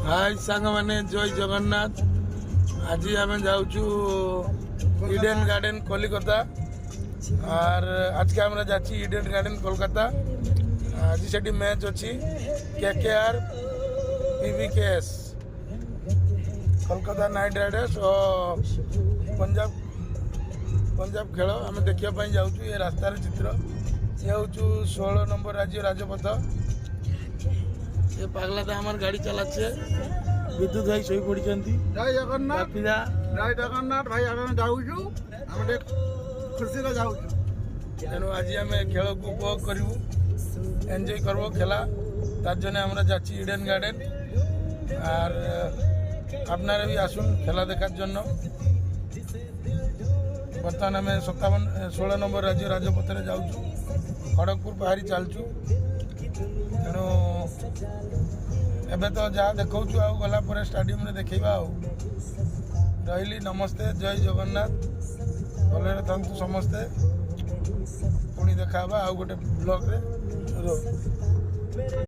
हाय सांग माने जय जगन्नाथ। आज आम जाऊँ इडेन गार्डन कलिकता और आज के हमारा जा इडेन गार्डन कोलकाता। आज से मैच अच्छी KKR PVKS Kolkata night Riders और पंजाब खेल आम देखापी जाऊँ। ये रास्तार चित्र ये हूँ 16 नंबर राज्य राजपथ। ये पगला तो हमार गाड़ी चलाचे विद्युत भाई शोई पड़ी। जय जगन्नाथ जय जगन्नाथ भाई आम जाऊँ खुशी जाऊँ। तेणु आज आम खेल को उपभोग करूँ एंजॉय करब खेला तार जने আমরা যাচ্ছি ইডেন গার্ডেন। আর আপনারা भी আসুন খেলা দেখার জন্য। বর্তমান আমি 16 নম্বর রাজ্য রাজপথে যাচ্ছু খড়গপুর বাহারি চালছু। তেণু एबे तो जहाँ देखा गला स्टाडियम रे देखा रही। नमस्ते जय जगन्नाथ भले था समस्ते पुणी देखा गोटे ब्लॉग रे।